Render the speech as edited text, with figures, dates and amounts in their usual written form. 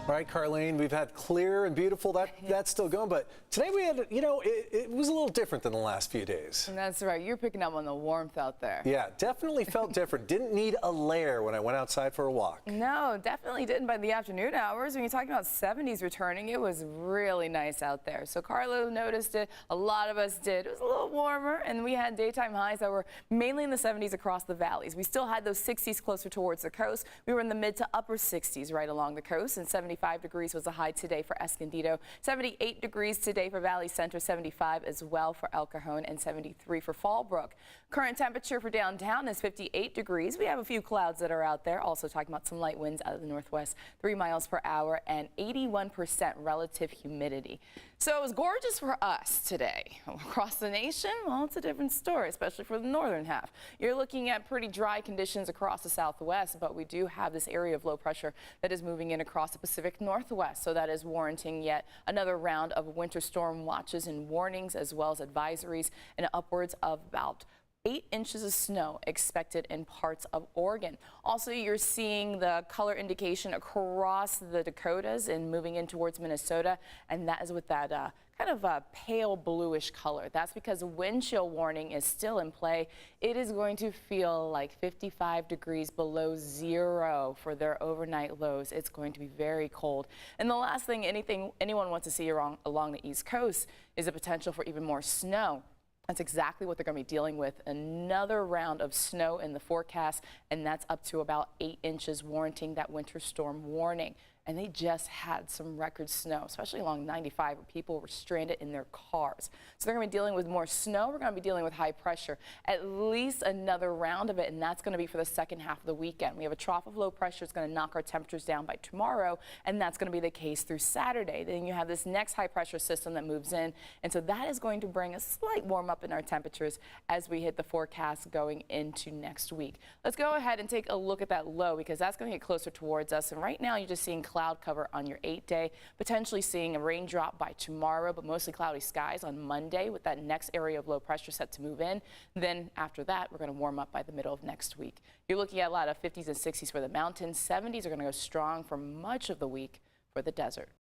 All right, Carlene, we've had clear and beautiful. That's still going, but today we had, it was a little different than the last few days. That's right. You're picking up on the warmth out there. Yeah, definitely felt different. Didn't need a layer when I went outside for a walk. No, definitely didn't by the afternoon hours. When you're talking about 70s returning, it was really nice out there. So Carlo noticed it. A lot of us did. It was a little warmer, and we had daytime highs that were mainly in the 70s across the valleys. We still had those 60s closer towards the coast. We were in the mid to upper 60s right along the coast, and 75 degrees was the high today for Escondido. 78 degrees today for Valley Center, 75 as well for El Cajon, and 73 for Fallbrook. Current temperature for downtown is 58 degrees. We have a few clouds that are out there. Also talking about some light winds out of the northwest, 3 miles per hour, and 81% relative humidity. So it was gorgeous for us today. Across the nation, well, it's a different story, especially for the northern half. You're looking at pretty dry conditions across the southwest, but we do have this area of low pressure that is moving in across the Pacific Northwest, so that is warranting yet another round of winter storm watches and warnings, as well as advisories, and upwards of about 8 inches of snow expected in parts of Oregon. Also, you're seeing the color indication across the Dakotas and moving in towards Minnesota, and that is with that kind of a pale bluish color. That's because a wind chill warning is still in play. It is going to feel like 55 degrees below zero for their overnight lows. It's going to be very cold. And the last thing anyone wants to see along the East Coast is the potential for even more snow. That's exactly what they're going to be dealing with. Another round of snow in the forecast, and that's up to about 8 inches, warranting that winter storm warning. And they just had some record snow, especially along 95, where people were stranded in their cars. So they're going to be dealing with more snow. We're going to be dealing with high pressure, at least another round of it, and that's going to be for the second half of the weekend. We have a trough of low pressure. It's going to knock our temperatures down by tomorrow, and that's going to be the case through Saturday. Then you have this next high pressure system that moves in, and so that is going to bring a slight warm up in our temperatures as we hit the forecast going into next week. Let's go ahead and take a look at that low, because that's going to get closer towards us. And right now you're just seeing cloud cover on your 8-day, potentially seeing a raindrop by tomorrow, but mostly cloudy skies on Monday with that next area of low pressure set to move in. Then after that, we're going to warm up by the middle of next week. You're looking at a lot of 50s and 60s for the mountains. 70s are going to go strong for much of the week for the desert.